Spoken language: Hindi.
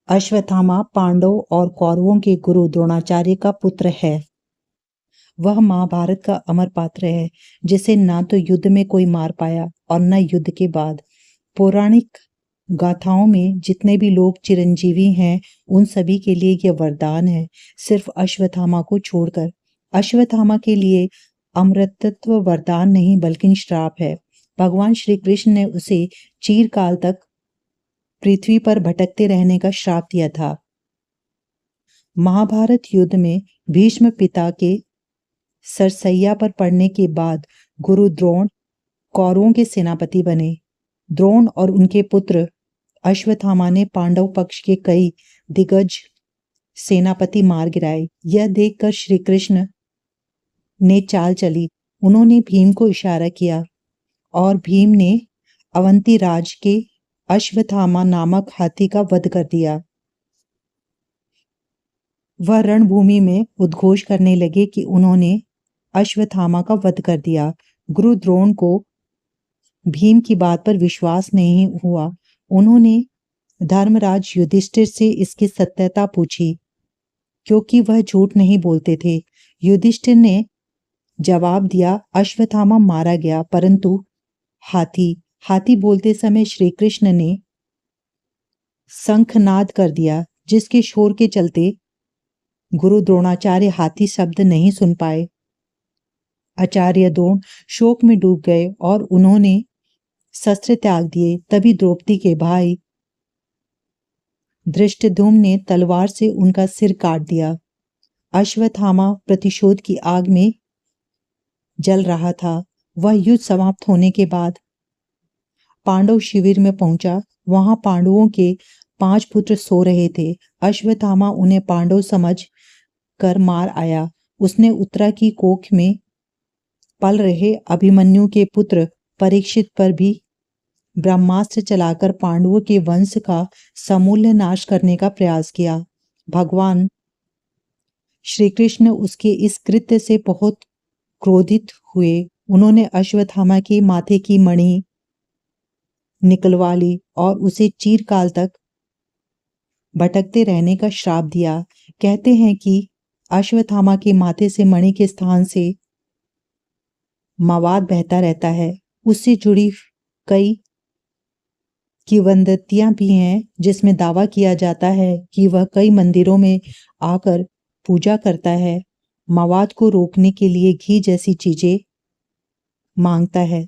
अश्वत्थामा पांडव और कौरवों के गुरु द्रोणाचार्य का पुत्र है। वह महाभारत का अमर पात्र है, जिसे ना तो युद्ध में कोई मार पाया और न युद्ध के बाद। पौराणिक गाथाओं में जितने भी लोग चिरंजीवी हैं, उन सभी के लिए यह वरदान है, सिर्फ अश्वत्थामा को छोड़कर। अश्वत्थामा के लिए अमृतत्व वरदान नहीं बल्कि श्राप है। भगवान श्री कृष्ण ने उसे चिरकाल तक पृथ्वी पर भटकते रहने का श्राप दिया था। महाभारत युद्ध में भीष्म पिता के सरसैया पर पड़ने के बाद गुरु द्रोण कौरवों के सेनापति बने। द्रोण और उनके पुत्र अश्वत्थामा ने पांडव पक्ष के कई दिग्गज सेनापति मार गिराए। यह देखकर श्री कृष्ण ने चाल चली। उन्होंने भीम को इशारा किया और भीम ने अवंती राज के अश्वत्थामा नामक हाथी का वध कर दिया। वह रणभूमि में उद्घोष करने लगे कि उन्होंने अश्वत्थामा का वध कर दिया। गुरु द्रोण को भीम की बात पर विश्वास नहीं हुआ। उन्होंने धर्मराज युधिष्ठिर से इसकी सत्यता पूछी, क्योंकि वह झूठ नहीं बोलते थे। युधिष्ठिर ने जवाब दिया, अश्वत्थामा मारा गया, परंतु हाथी बोलते समय श्री कृष्ण ने शंखनाद कर दिया, जिसके शोर के चलते गुरु द्रोणाचार्य हाथी शब्द नहीं सुन पाए। आचार्य द्रोण शोक में डूब गए और उन्होंने शस्त्र त्याग दिए। तभी द्रौपदी के भाई धृष्टद्युम्न ने तलवार से उनका सिर काट दिया। अश्वत्थामा प्रतिशोध की आग में जल रहा था। वह युद्ध समाप्त होने के बाद पांडव शिविर में पहुंचा। वहां पांडवों के 5 पुत्र सो रहे थे। अश्वत्थामा उन्हें पांडव समझ कर मार आया। उसने उत्तरा की कोख में पल रहे अभिमन्यु के पुत्र परीक्षित पर भी ब्रह्मास्त्र चलाकर पांडवों के वंश का समूल नाश करने का प्रयास किया। भगवान श्री कृष्ण उसके इस कृत्य से बहुत क्रोधित हुए। उन्होंने अश्वत्थामा के माथे की मणि निकलवा ली और उसे चिरकाल तक भटकते रहने का श्राप दिया। कहते हैं कि अश्वत्थामा के माथे से मणि के स्थान से मवाद बहता रहता है। उससे जुड़ी कई किंवदंतियां भी हैं, जिसमें दावा किया जाता है कि वह कई मंदिरों में आकर पूजा करता है, मवाद को रोकने के लिए घी जैसी चीजें मांगता है।